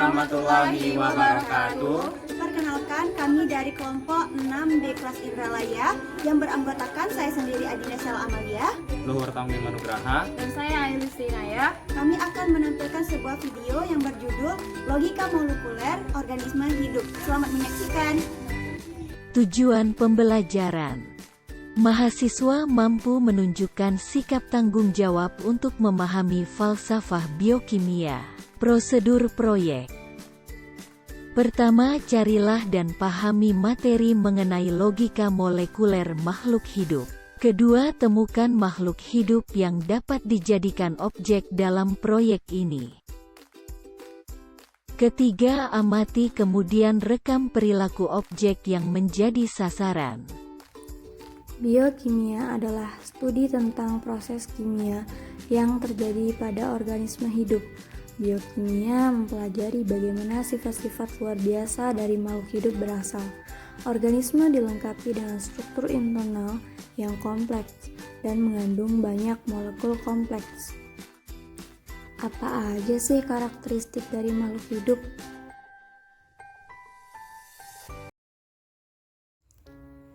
warahmatullahi wabarakatuh. Perkenalkan, kami dari kelompok 6B kelas Indralaya yang beranggotakan saya sendiri Adina Sela Amalia, Luhur Tamim Manugraha, dan saya Ailis Tinaya. Kami akan menampilkan sebuah video yang berjudul Logika Molekuler Organisme Hidup. Selamat menyaksikan. Tujuan pembelajaran. Mahasiswa mampu menunjukkan sikap tanggung jawab untuk memahami falsafah biokimia. Prosedur proyek. Pertama, carilah dan pahami materi mengenai logika molekuler makhluk hidup. Kedua, temukan makhluk hidup yang dapat dijadikan objek dalam proyek ini. Ketiga, amati kemudian rekam perilaku objek yang menjadi sasaran. Biokimia adalah studi tentang proses kimia yang terjadi pada organisme hidup. Biokimia mempelajari bagaimana sifat-sifat luar biasa dari makhluk hidup berasal. Organisme dilengkapi dengan struktur internal yang kompleks dan mengandung banyak molekul kompleks. Apa aja sih karakteristik dari makhluk hidup?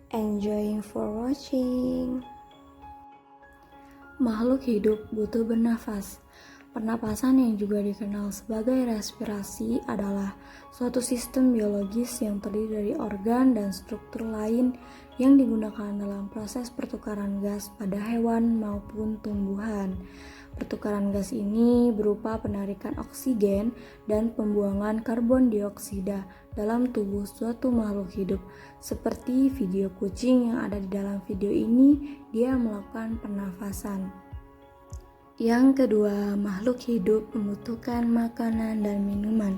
Enjoying for watching. Makhluk hidup butuh bernafas. Pernapasan yang juga dikenal sebagai respirasi adalah suatu sistem biologis yang terdiri dari organ dan struktur lain yang digunakan dalam proses pertukaran gas pada hewan maupun tumbuhan. Pertukaran gas ini berupa penarikan oksigen dan pembuangan karbon dioksida dalam tubuh suatu makhluk hidup. Seperti video kucing yang ada di dalam video ini, dia melakukan pernafasan. Yang kedua, makhluk hidup membutuhkan makanan dan minuman.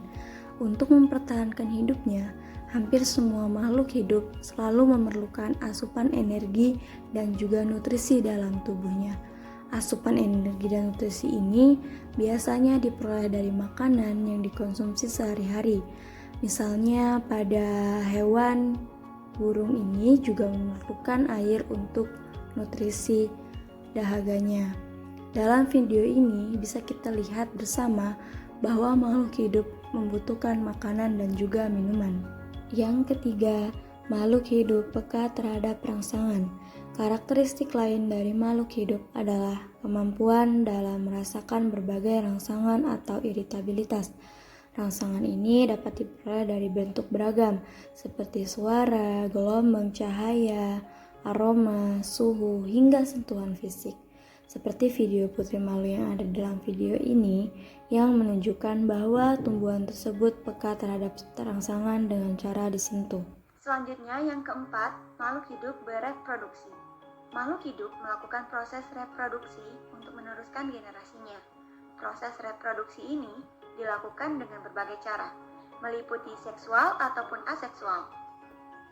Untuk mempertahankan hidupnya, hampir semua makhluk hidup selalu memerlukan asupan energi dan juga nutrisi dalam tubuhnya. Asupan energi dan nutrisi ini biasanya diperoleh dari makanan yang dikonsumsi sehari-hari. Misalnya pada hewan burung ini juga memerlukan air untuk nutrisi dahaganya. Dalam video ini bisa kita lihat bersama bahwa makhluk hidup membutuhkan makanan dan juga minuman. Yang ketiga, makhluk hidup peka terhadap rangsangan. Karakteristik lain dari makhluk hidup adalah kemampuan dalam merasakan berbagai rangsangan atau iritabilitas. Rangsangan ini dapat diperoleh dari bentuk beragam, seperti suara, gelombang cahaya, aroma, suhu, hingga sentuhan fisik. Seperti video Putri Malu yang ada dalam video ini, yang menunjukkan bahwa tumbuhan tersebut peka terhadap rangsangan dengan cara disentuh. Selanjutnya yang keempat, makhluk hidup bereproduksi. Makhluk hidup melakukan proses reproduksi untuk meneruskan generasinya. Proses reproduksi ini dilakukan dengan berbagai cara, meliputi seksual ataupun aseksual.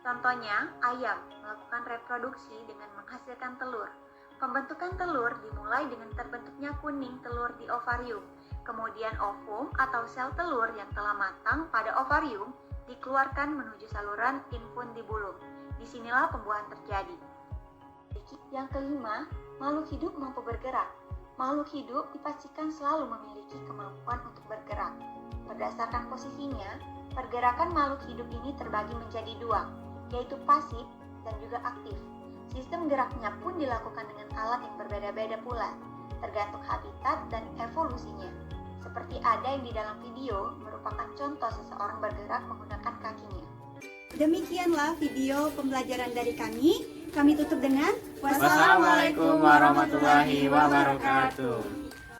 Contohnya, ayam melakukan reproduksi dengan menghasilkan telur. Pembentukan telur dimulai dengan terbentuknya kuning telur di ovarium. Kemudian ovum atau sel telur yang telah matang pada ovarium dikeluarkan menuju saluran infundibulum. Disinilah pembuahan terjadi. Yang kelima, makhluk hidup mampu bergerak. Makhluk hidup dipastikan selalu memiliki kemampuan untuk bergerak. Berdasarkan posisinya, pergerakan makhluk hidup ini terbagi menjadi dua, yaitu pasif dan juga aktif. Sistem geraknya pun dilakukan dengan alat yang berbeda-beda pula, tergantung habitat dan evolusinya. Seperti ada yang di dalam video merupakan contoh seseorang bergerak menggunakan kakinya. Demikianlah video pembelajaran dari kami. Kami tutup dengan wassalamualaikum warahmatullahi wabarakatuh.